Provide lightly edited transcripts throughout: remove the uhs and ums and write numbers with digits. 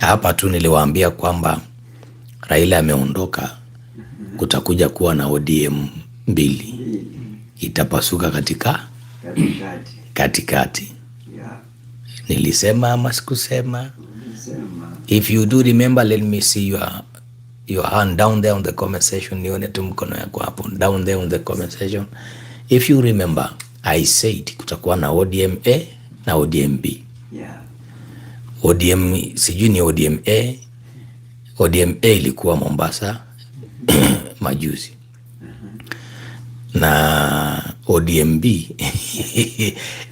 Hapa tu niliwaambia kwamba Raila ameondoka, kutakuja kuwa na ODM mbili, itapasuka katikati. Nilisema ama sikusema? If you do remember, let me see your hand down there on the comment section. Nione tu mkono yako hapo down there on the comment section. If you remember, I said kutakuwa na ODM A na ODM B. ODM sijui ni ODM A. ODM A ilikuwa Mombasa majuzi. Na ODM B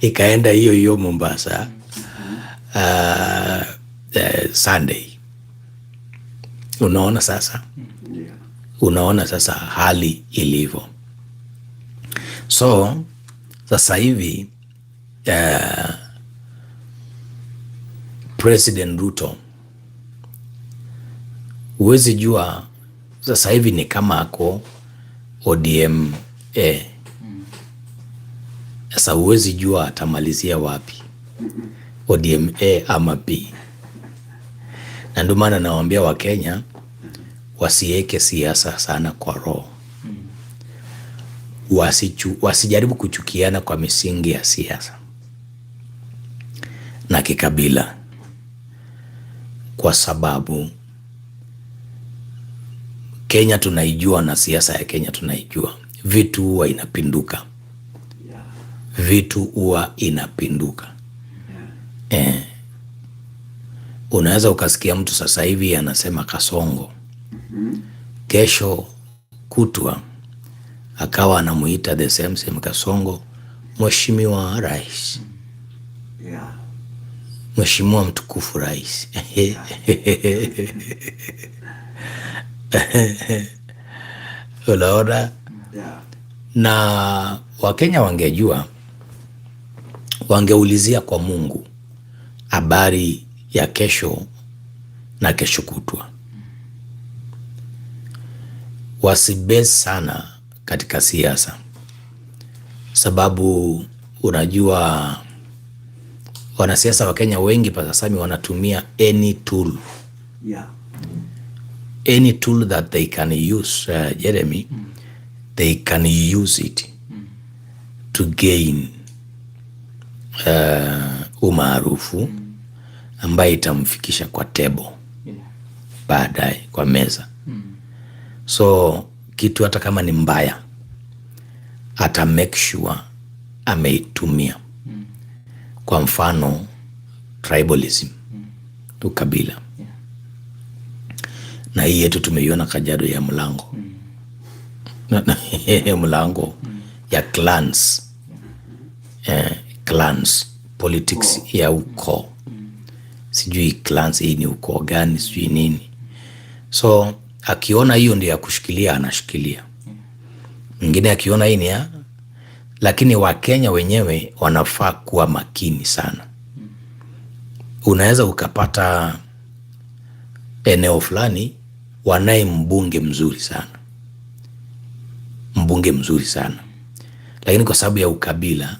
ikaenda hiyo Mombasa Sunday. Unaona sasa? Unaona sasa hali ilivyo. So sasa hivi President Ruto, huwezi jua sasa hivi ni kama ako ODM A. Sasa huwezi jua atamalizia wapi, ODM A ama B. Na ndio maana nawaambia Wakenya wasiweke siasa sana kwa roho. Wasijaribu kuchukiana kwa misingi ya siasa na kikabila, kwa sababu Kenya tunaijua na siasa ya Kenya tunaijua. Vitu huwa inapinduka. Vitu huwa inapinduka. Unaweza ukasikia mtu sasa hivi anasema Kasongo, kesho kutwa akawa anamuita the same Kasongo Mheshimiwa Rais. Mheshimiwa mtukufu Rais. Unaona? Na Wakenya wangejua, wangeulizia kwa Mungu habari ya kesho na kesho kutwa. Wasibase sana katika siasa, sababu unajua wanasiasa wa Kenya wengi pa sasa wanatumia any tool. Any tool that they can use, Jeremy, they can use it to gain umaarufu ambaye itamfikisha kwa table baadaye, kwa meza. So kitu hata kama ni mbaya ata make sure ameitumia. Kwa mfano tribalism, ukabila. Na hii yetu tumeiona Kajiado ya Mlango. Mlango ya clans. Clans politics ya ukoo. Sijui clans hii ni ukoo gani, sijui nini. So akiona hiyo ndio ya kushikilia, anashikilia. Mwingine akiona hii ni ya, lakini Wakenya wenyewe wanafaa kuwa makini sana. Unaweza ukapata eneo fulani wanaye mbunge mzuri sana, lakini kwa sababu ya ukabila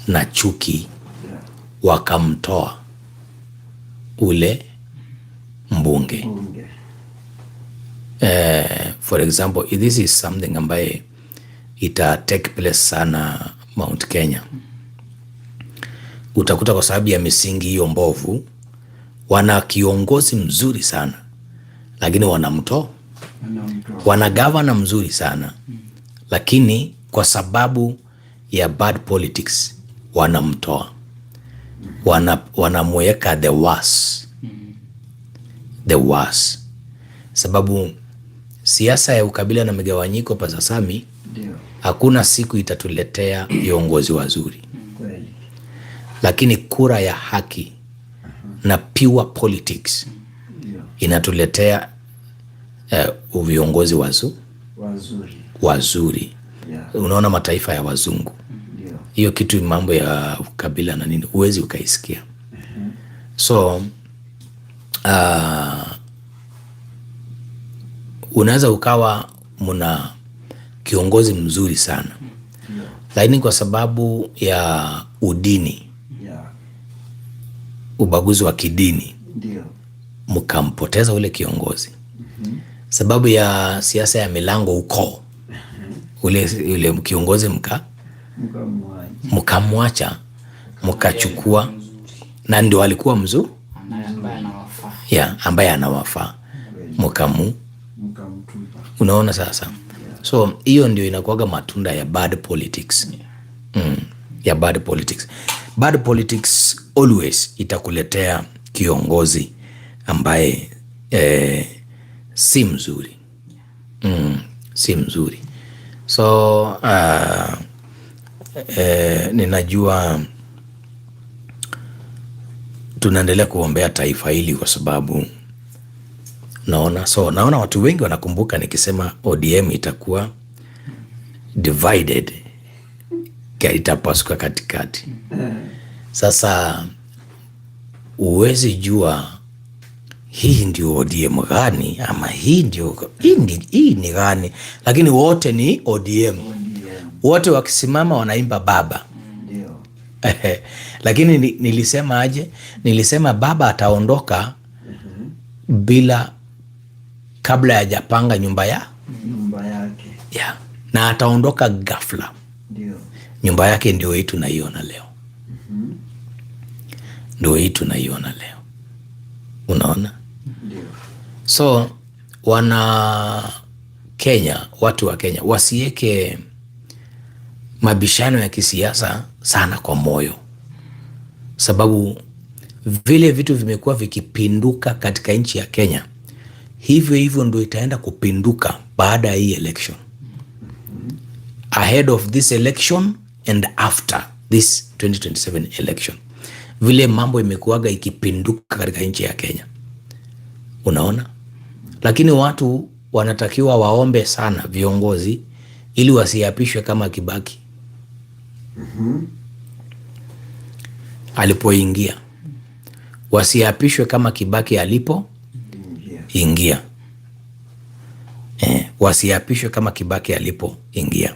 na chuki wakamtoa ule mbunge. For example, this is something ambaye ita take place sana Mount Kenya. Utakuta kwa sababu ya misingi hiyo mbovu, wana kiongozi mzuri sana lakini wanamtoa. Wana governor mzuri sana lakini kwa sababu ya bad politics wanamtoa. Wanamweka the worst. Sababu siasa ya ukabila na migawanyiko pa sasa hakuna siku itatuletea viongozi wazuri. Lakini kura ya haki na pure politics inatuletea viongozi wazuri. Unaona mataifa ya wazungu. Hiyo kitu mambo ya ukabila na nini huwezi ukaisikia. So unaweza ukawa muna kiongozi mzuri sana lakini kwa sababu ya udini, ubaguzi wa kidini, Ndio. Mkampoteza ule kiongozi. Sababu ya siasa ya milango ukoo. Ule kiongozi mkamwacha, mkachukua, na ndio alikuwa mzuri ambaye anawafaa, unaona sasa. So hiyo ndio inakuwaga matunda ya bad politics. Ya bad politics. Bad politics always itakuletea kiongozi ambaye si mzuri. Si mzuri. So ninajua tunaendelea kuombea taifa hili kwa sababu naona watu wengi wanakumbuka nikisema ODM itakuwa divided, itapasuka katikati. Sasa uwezi jua hii ndio ODM gani ama hii ni gani, lakini wote ni ODM. Wote wakisimama wanaimba baba. Lakini nilisema aje? Nilisema baba ataondoka bila kabla hajapanga nyumba yake. Na ataondoka ghafla. Nyumba yake ndio hii tunaiona leo. Ndio hii tunaiona leo. Unaona? So watu wa Kenya wasiweke mabishano ya kisiasa sana kwa moyo, sababu vile vitu vimekuwa vikipinduka katika nchi ya Kenya, hivyo ndio itaenda kupinduka baada ya hii election. Ahead of this election and after this 2027 election, vile mambo imekuwaga ikipinduka katika nchi ya Kenya, unaona. Lakini watu wanatakiwa waombe sana viongozi ili wasiapishwe kama Kibaki. Alipoingia, wasiapishwe kama Kibaki alipoingia. Wasiapishwe kama Kibaki alipoingia.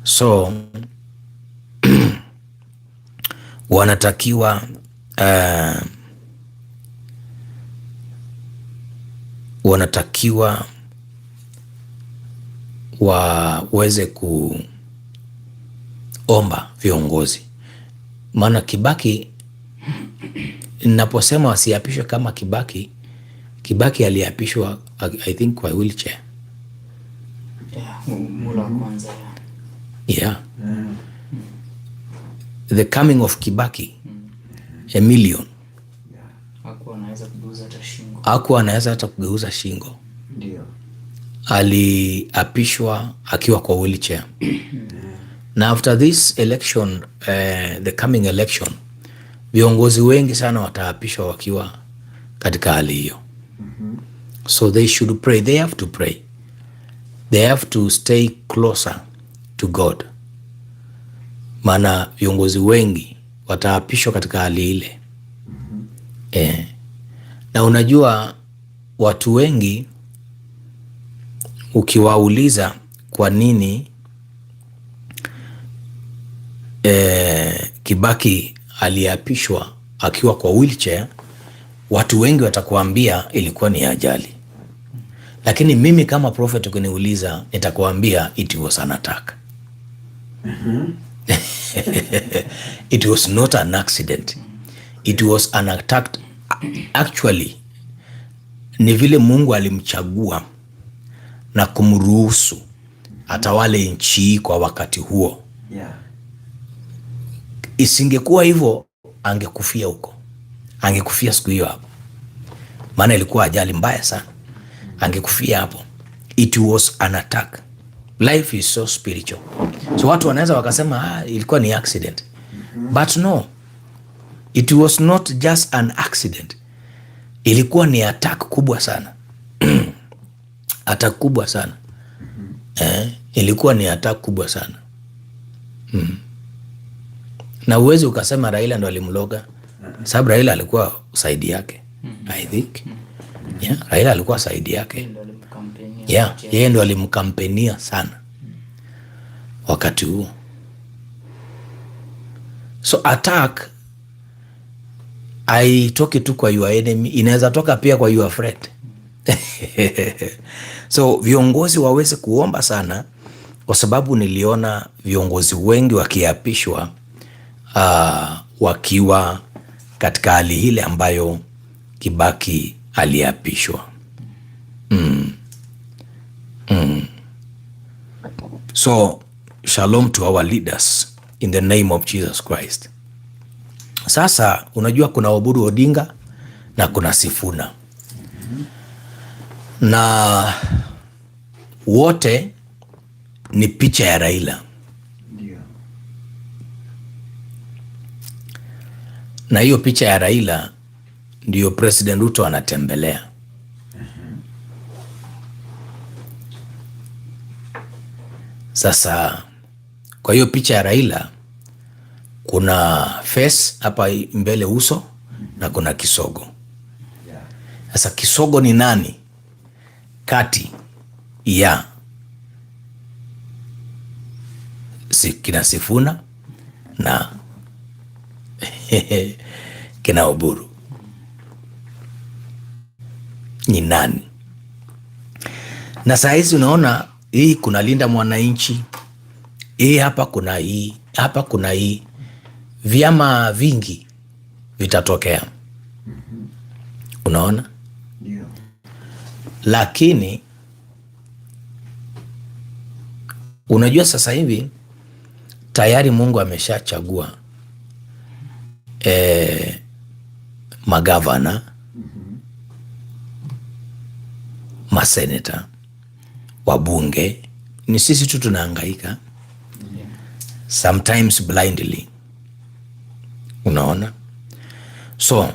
So wanatakiwa waweze kuomba viongozi. Maana Kibaki, ninaposema wasiapishwe kama Kibaki aliapishwa I think kwa wheelchair. The coming of Kibaki, a million. Hakuwa anaweza hata kugeuza shingo. Ndio. Aliapishwa akiwa kwa wheelchair. Na after this election, the coming election, viongozi wengi sana wataapishwa wakiwa katika hali hiyo. So they should pray. They have to pray. They have to stay closer to God. Maana viongozi wengi wataapishwa katika hali ile. Na unajua watu wengi ukiwauliza kwa nini Kibaki aliapishwa akiwa kwa wheelchair, watu wengi watakuambia ilikuwa ni ajali. Lakini mimi kama prophet ukiniuliza, nitakuambia it was an attack. It was not an accident. It was an attack. Actually, ni vile Mungu alimchagua na kumruhusu atawale nchi kwa wakati huo. Isingekuwa hivyo, angekufia huko. Angekufia siku hiyo hapo. Maana ilikuwa ajali mbaya sana. Angekufia hapo. It was an attack. Life is so spiritual. So watu wanaweza wakasema ilikuwa ni accident. But no. It was not just an accident. Ilikuwa ni attack kubwa sana. Attack kubwa sana. Ilikuwa ni attack kubwa sana. Na uwezi ukasema Raila ndo alimloga. Sababu Raila alikuwa saidi yake. I think. Raila alikuwa saidi yake. Yeye ndo alimkampenia sana wakati huo. So attack haitoki tu kwa your enemy, inaweza toka pia kwa your friend. So viongozi waweze kuomba sana, kwa sababu niliona viongozi wengi wakiapishwa wakiwa katika hali ile ambayo Kibaki aliapishwa. So shalom to our leaders in the name of Jesus Christ. Sasa unajua kuna Oburu Odinga na kuna Sifuna, na wote ni picha ya Raila. Na hiyo picha ya Raila ndiyo President Ruto anatembelea. Sasa kwa hiyo picha ya Raila kuna face hapa mbele, uso, na kuna kisogo. Sasa kisogo ni nani kati ya kina Sifuna na kina Oburu? Ni nani? Na saa hizi unaona hii kuna Linda Mwananchi, hii hapa kuna hii, hapa kuna hii, vyama vingi vitatokea. Unaona? Yeah. Lakini unajua sasa hivi tayari Mungu ameshachagua magavana, maseneta, wabunge. Ni sisi tu tunahangaika sometimes blindly. Unaona? So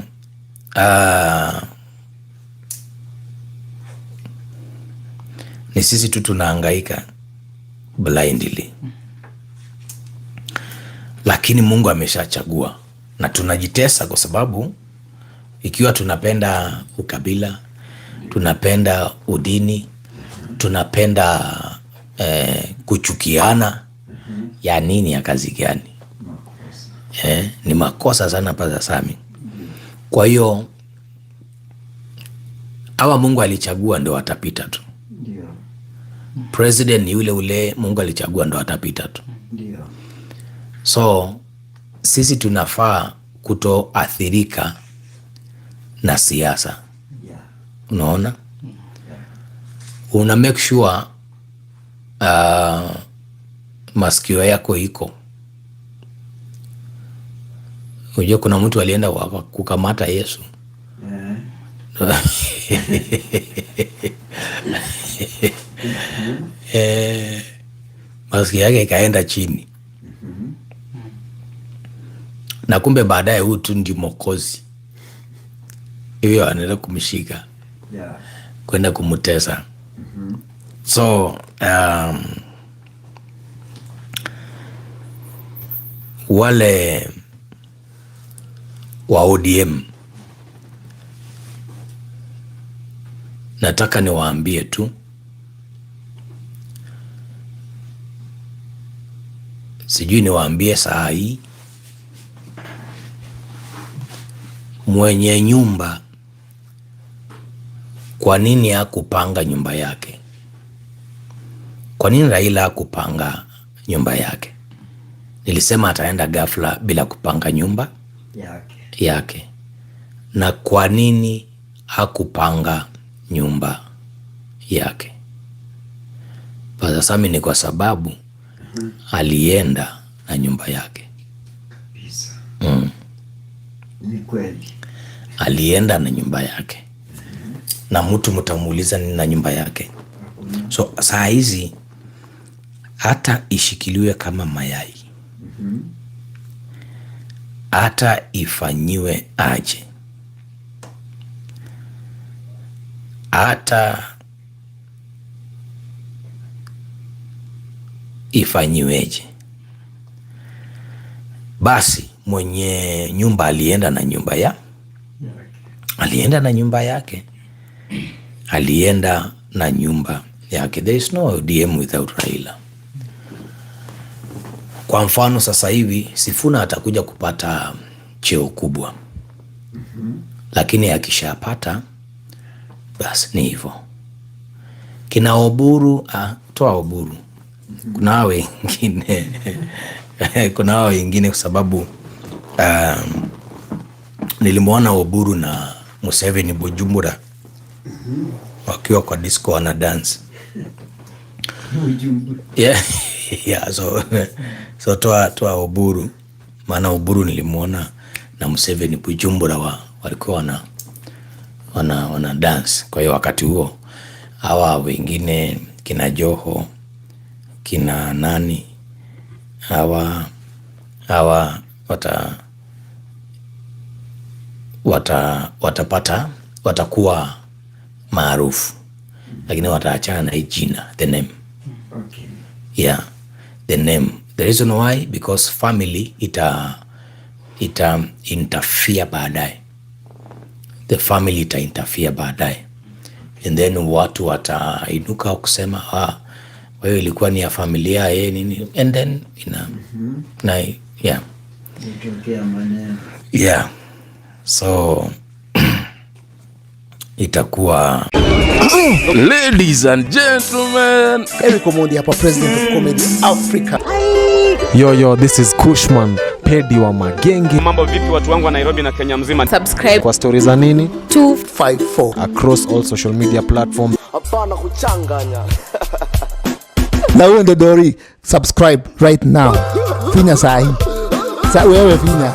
ni sisi tu tunahangaika blindly, lakini Mungu ameshachagua, na tunajitesa kwa sababu ikiwa tunapenda ukabila, tunapenda udini, tunapenda kuchukiana, ya nini, ya kazi gani? Ni makosa sana Pastor Sami. Kwa hiyo hawa Mungu alichagua ndio watapita tu. President ni yule ule Mungu alichagua ndio watapita tu. So sisi tunafaa kutoathirika na siasa. Unaona? Una make sure masikio yako iko. Unajua kuna mtu alienda kukamata Yesu. Masikio yake ikaenda chini. Na kumbe baadaye huyu tu ndi Mwokozi. Hivyo anaenda kumshika, kwenda kumutesa. So wale wa ODM nataka niwaambie tu, sijui niwaambie saa hii, mwenye nyumba kwa nini hakupanga nyumba yake? Kwa nini Raila hakupanga nyumba yake? Nilisema ataenda ghafla bila kupanga nyumba yake. Na kwa nini hakupanga nyumba yake? Pastor Sami, ni kwa sababu alienda na nyumba yake. Ni kweli. Alienda na nyumba yake. Na mtu mtamuuliza ni na nyumba yake. So saa hizi hata ishikiliwe kama mayai, hata ifanyiwe aje, hata ifanyiweje, basi mwenye nyumba alienda na nyumba yake. Alienda na nyumba yake. There is no ODM without Raila. Kwa mfano sasa hivi Sifuna atakuja kupata cheo kubwa. Lakini akishapata basi ni hivyo. Kina Oburu, toa Oburu. Kuna wengine kuna wengine kwa sababu nilimwona Oburu na Museveni Bujumbura wakiwa kwa disco wana dance. Yeah, so toa Oburu, maana Oburu nilimwona na Museveni Bujumbura walikuwa wana dance. Kwa hiyo wakati huo hawa wengine kina Joho, kina nani, hawa watakuwa maarufu, lakini wataachana na jina, the name. Okay. Yeah, the name. The reason why, because family ita interfere baadaye. The family ita interfere baadaye. And then watu watainuka kusema wewe ilikuwa ni ya familia nini, and then yeah. Yeah. So itakuwa Ladies and gentlemen, Eric Omondi hapa, president of Comedy Africa. Yo, this is Kushman Pedi wa Magenge. Mambo vipi watu wangu wa Nairobi na Kenya mzima? Subscribe Kwa stories za nini 254 across all social media platforms. hapana kuchanganya. Na wewe ndo Dori, subscribe right now. Finya sahi. Wewe finya.